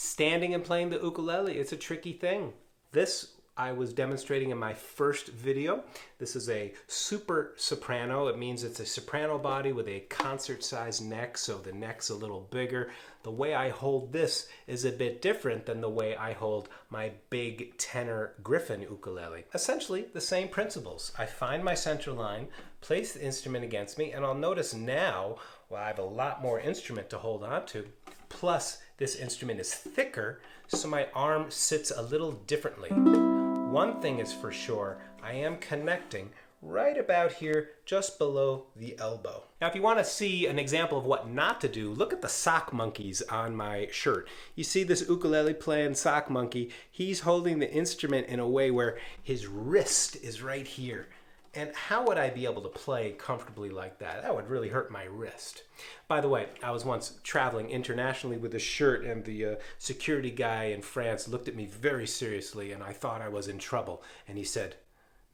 Standing and playing the ukulele, it's a tricky thing. This I was demonstrating in my first video. This is a super soprano. It means it's a soprano body with a concert-sized neck, so the neck's a little bigger. The way I hold this is a bit different than the way I hold my big tenor Griffin ukulele. Essentially the same principles. I find my center line, place the instrument against me, and I'll notice now, well, I have a lot more instrument to hold on to, plus this instrument is thicker, so my arm sits a little differently. One thing is for sure, I am connecting right about here, just below the elbow. Now, if you want to see an example of what not to do, look at the sock monkeys on my shirt. You see this ukulele playing sock monkey, he's holding the instrument in a way where his wrist is right here. And how would I be able to play comfortably like that? That would really hurt my wrist. By the way, I was once traveling internationally with a shirt, and the security guy in France looked at me very seriously, and I thought I was in trouble. And he said,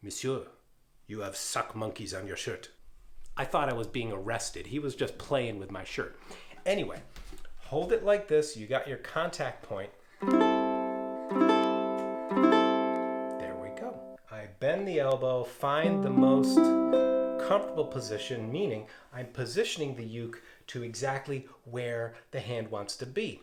"Monsieur, you have sock monkeys on your shirt." I thought I was being arrested. He was just playing with my shirt. Anyway, hold it like this. You got your contact point. I bend the elbow, find the most comfortable position, meaning I'm positioning the uke to exactly where the hand wants to be.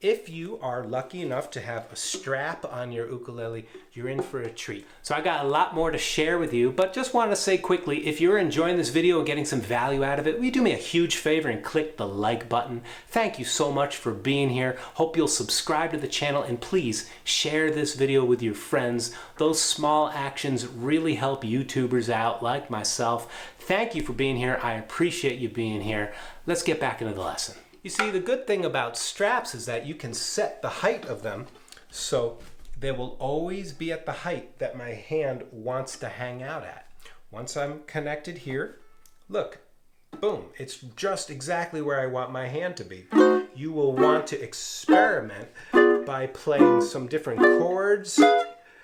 If you are lucky enough to have a strap on your ukulele, you're in for a treat. So I got a lot more to share with you, but just want to say quickly, if you're enjoying this video and getting some value out of it, will you do me a huge favor and click the like button? Thank you so much for being here. Hope you'll subscribe to the channel, and please share this video with your friends. Those small actions really help YouTubers out like myself. Thank you for being here. I appreciate you being here. Let's get back into the lesson. You see, the good thing about straps is that you can set the height of them so they will always be at the height that my hand wants to hang out at. Once I'm connected here, look, boom, it's just exactly where I want my hand to be. You will want to experiment by playing some different chords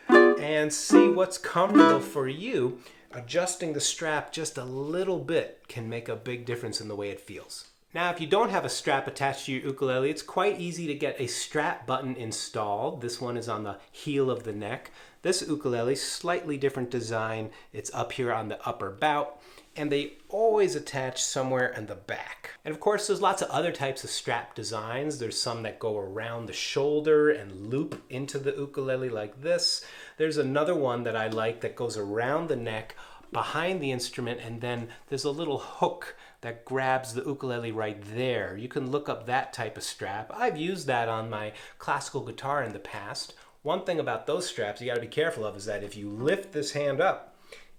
and see what's comfortable for you. Adjusting the strap just a little bit can make a big difference in the way it feels. Now, if you don't have a strap attached to your ukulele, it's quite easy to get a strap button installed. This one is on the heel of the neck. This ukulele, slightly different design. It's up here on the upper bout, and they always attach somewhere in the back. And of course, there's lots of other types of strap designs. There's some that go around the shoulder and loop into the ukulele like this. There's another one that I like that goes around the neck, behind the instrument, and then there's a little hook that grabs the ukulele right there. You can look up that type of strap. I've used that on my classical guitar in the past. One thing about those straps you got to be careful of is that if you lift this hand up,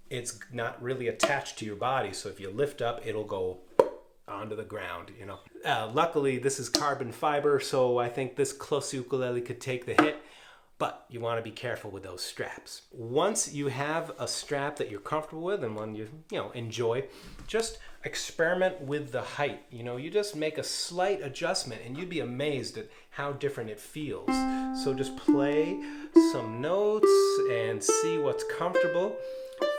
it's not really attached to your body. So if you lift up, it'll go onto the ground, you know. Luckily, this is carbon fiber, so I think this close ukulele could take the hit. But you want to be careful with those straps. Once you have a strap that you're comfortable with and one you enjoy, just experiment with the height. You just make a slight adjustment and you'd be amazed at how different it feels. So just play some notes and see what's comfortable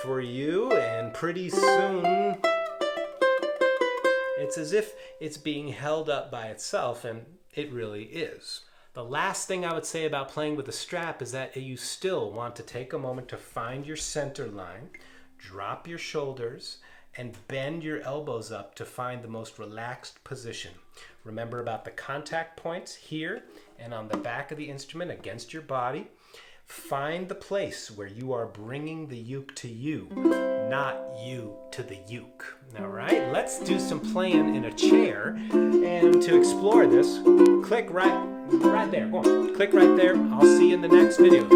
for you, and pretty soon it's as if it's being held up by itself, and it really is. The last thing I would say about playing with a strap is that you still want to take a moment to find your center line, drop your shoulders, and bend your elbows up to find the most relaxed position. Remember about the contact points here and on the back of the instrument against your body. Find the place where you are bringing the uke to you, not you to the uke. All right, let's do some playing in a chair. And to explore this, click right there. Go on. Click right there. I'll see you in the next video.